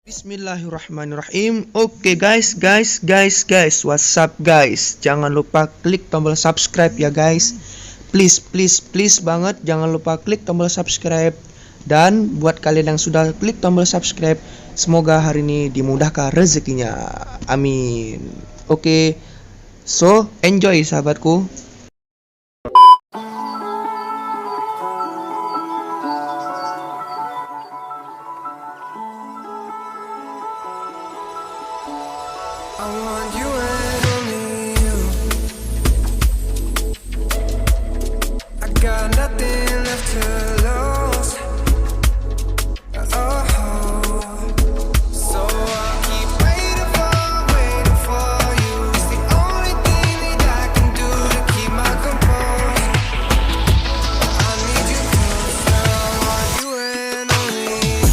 Bismillahirrahmanirrahim. Oke guys, what's up guys? Jangan lupa klik tombol subscribe ya guys. Please banget jangan lupa klik tombol subscribe. Dan buat kalian yang sudah klik tombol subscribe, semoga hari ini dimudahkan rezekinya. Amin. Oke, so enjoy sahabatku. I want you and only you. I got nothing left to lose. So I'll keep waiting for you. It's the only thing that I can do to keep my composure. I need you closer. I want you and only you.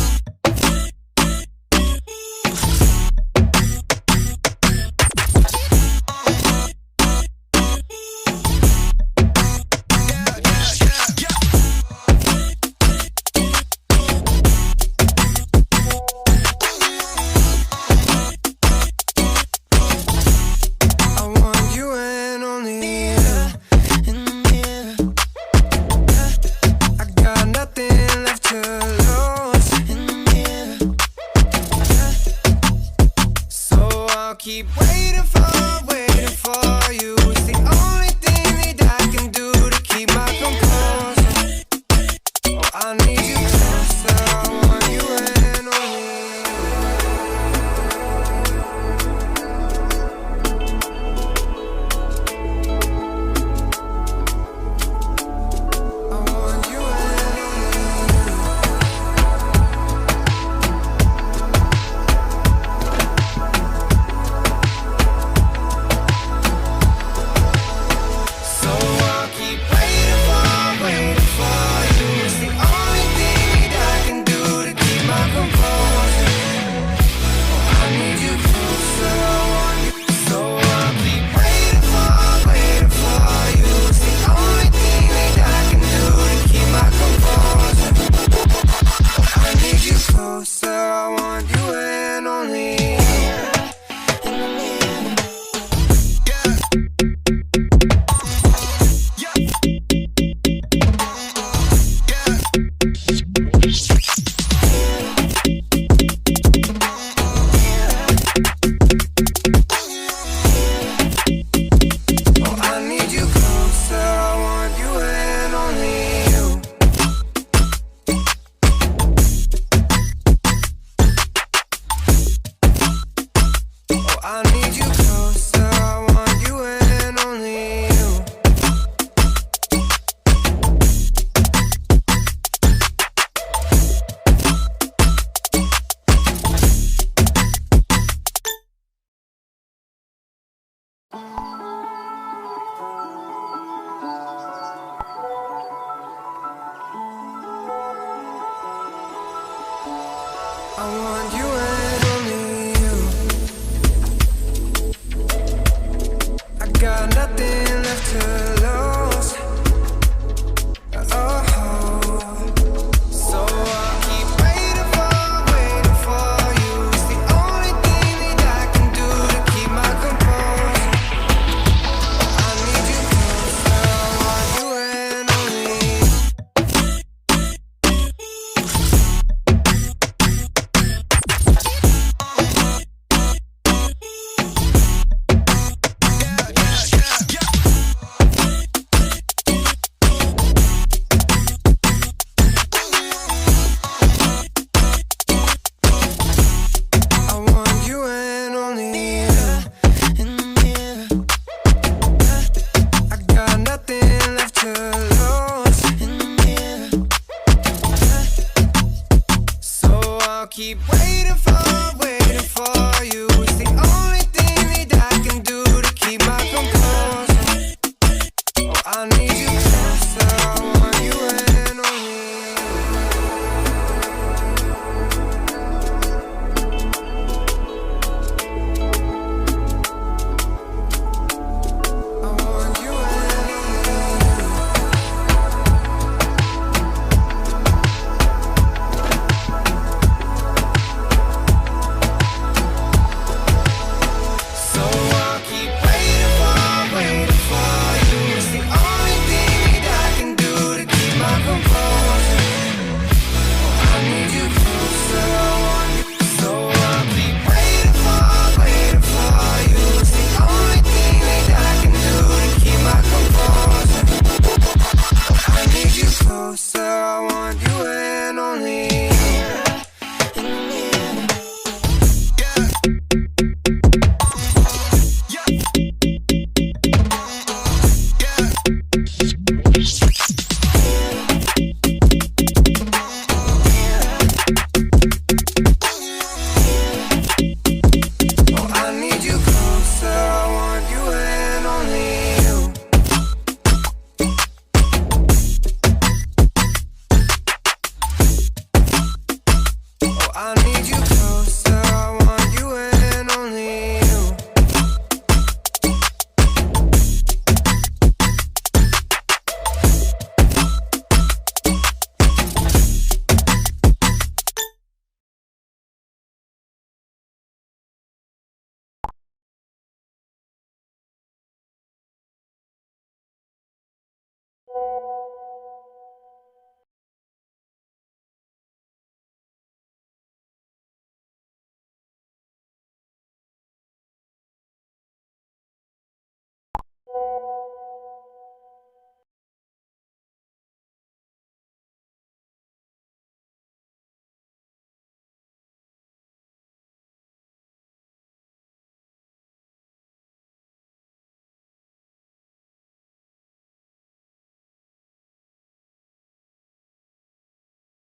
Keep waiting for you. It's the only thing that I can do to keep my composure. Oh, I need you closer. I want you and only you. I want you and only you. So I'll keep waiting for you. It's the only thing that I can do to keep my composure. Oh, I need you closer. I want you. So I'll keep waiting for you. It's the only thing that I can do to keep my composure. Oh, I need you closer. I want you and only you. Oh, I need you closer. I want you and only you. Oh, I need you closer. I want you and only you. I want you and only you. I got nothing left to lose. So I'll keep waiting for you. It's the only thing that I can do to keep my composure. I need you closer. I want you and only you. I want you and only you. I got nothing left to lose. So I'll keep waiting for you. It's the only